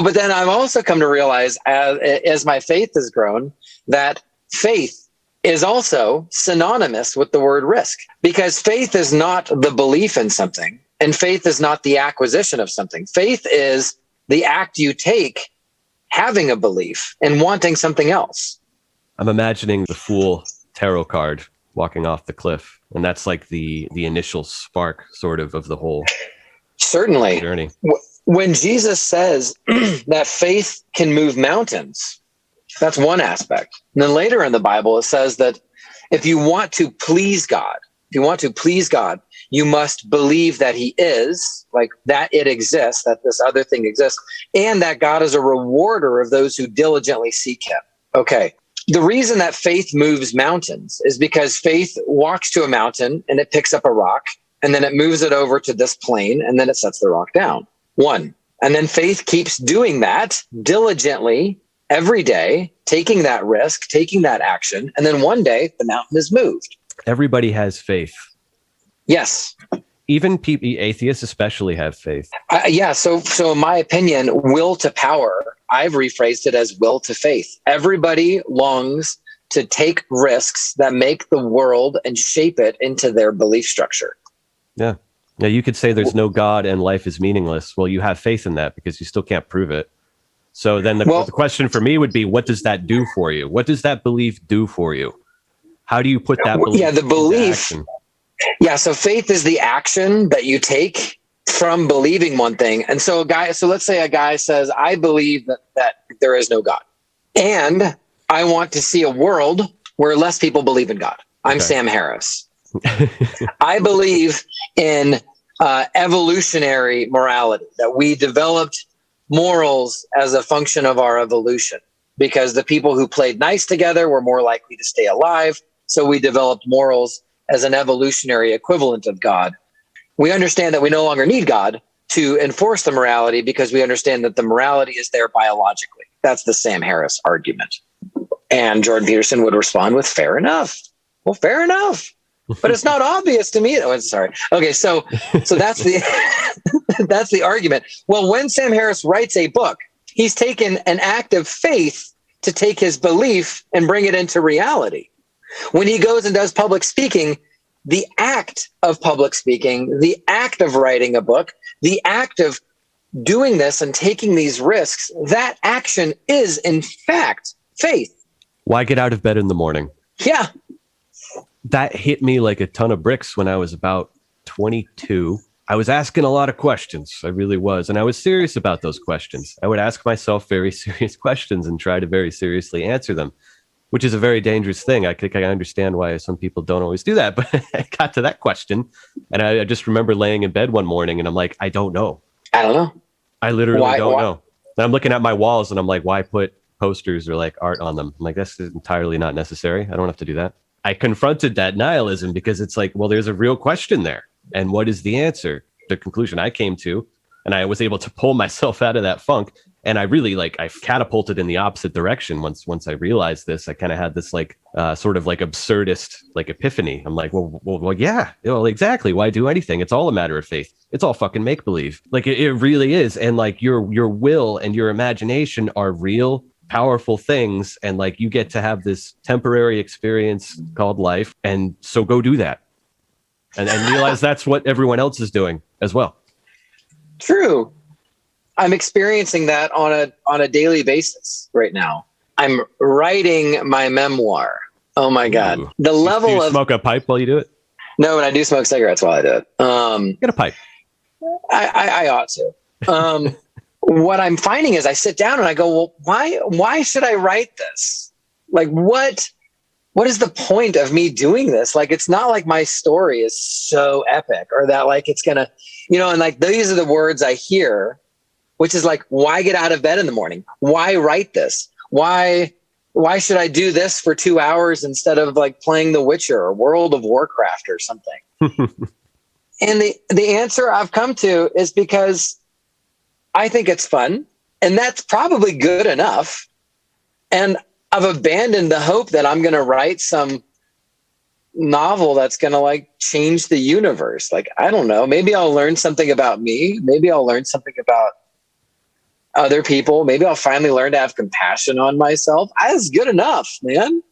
But then I've also come to realize as my faith has grown that faith is also synonymous with the word risk, because faith is not the belief in something, and faith is not the acquisition of something. Faith is the act you take having a belief and wanting something else. I'm imagining the fool tarot card walking off the cliff, and that's like the initial spark sort of the whole certainly journey. When Jesus says that faith can move mountains, that's one aspect. And then later in the Bible, it says that if you want to please God, you must believe that he is, like that it exists, that this other thing exists, and that God is a rewarder of those who diligently seek him. Okay. The reason that faith moves mountains is because faith walks to a mountain and it picks up a rock, and then it moves it over to this plane, and then it sets the rock down. One. And then faith keeps doing that diligently every day, taking that risk, taking that action. And then one day the mountain is moved. Everybody has faith. Yes. Even people, atheists especially, have faith. Yeah. So in my opinion, will to power, I've rephrased it as will to faith. Everybody longs to take risks that make the world and shape it into their belief structure. Yeah. Yeah, you could say there's no God and life is meaningless. Well, you have faith in that because you still can't prove it. So then the question for me would be, what does that do for you? What does that belief do for you? How do you put that belief into action? Yeah, so faith is the action that you take from believing one thing. And so let's say a guy says, I believe that there is no God, and I want to see a world where less people believe in God. I'm Sam Harris. I believe in evolutionary morality, that we developed morals as a function of our evolution because the people who played nice together were more likely to stay alive. So we developed morals as an evolutionary equivalent of God. We understand that we no longer need God to enforce the morality because we understand that the morality is there biologically. That's the Sam Harris argument. And Jordan Peterson would respond with, fair enough. Well, fair enough. But it's not obvious to me. Oh, sorry. Okay, so that's the that's the argument. Well, when Sam Harris writes a book, he's taken an act of faith to take his belief and bring it into reality. When he goes and does public speaking, the act of public speaking, the act of writing a book, the act of doing this and taking these risks, that action is in fact faith. Why get out of bed in the morning? Yeah. That hit me like a ton of bricks when I was about 22. I was asking a lot of questions. I really was. And I was serious about those questions. I would ask myself very serious questions and try to very seriously answer them, which is a very dangerous thing. I think I understand why some people don't always do that. But I got to that question, and I just remember laying in bed one morning, and I'm like, I don't know. I don't know. I literally don't know. And I'm looking at my walls, and I'm like, why put posters or like art on them? I'm like, that's entirely not necessary. I don't have to do that. I confronted that nihilism because it's like, well, there's a real question there. And what is the answer? The conclusion I came to, and I was able to pull myself out of that funk. And I really I catapulted in the opposite direction. Once I realized this, I kind of had this sort of absurdist epiphany. I'm like, well, yeah, exactly. Why do anything? It's all a matter of faith. It's all fucking make believe. It really is. And your will and your imagination are real, powerful things, and you get to have this temporary experience called life, and so go do that and realize that's what everyone else is doing as well. True. I'm experiencing that on a daily basis right now. I'm writing my memoir. Oh my God. Ooh. The level do you smoke a pipe while you do it? No, but I do smoke cigarettes while I do it. Get a pipe. I ought to. What I'm finding is I sit down and I go, well, why should I write this? What is the point of me doing this? It's not like my story is so epic or that it's gonna, and these are the words I hear, which is why get out of bed in the morning? Why write this? Why should I do this for 2 hours instead of playing The Witcher or World of Warcraft or something? And the answer I've come to is because I think it's fun, and that's probably good enough. And I've abandoned the hope that I'm going to write some novel that's going to change the universe. I don't know. Maybe I'll learn something about me. Maybe I'll learn something about other people. Maybe I'll finally learn to have compassion on myself. That's good enough, man.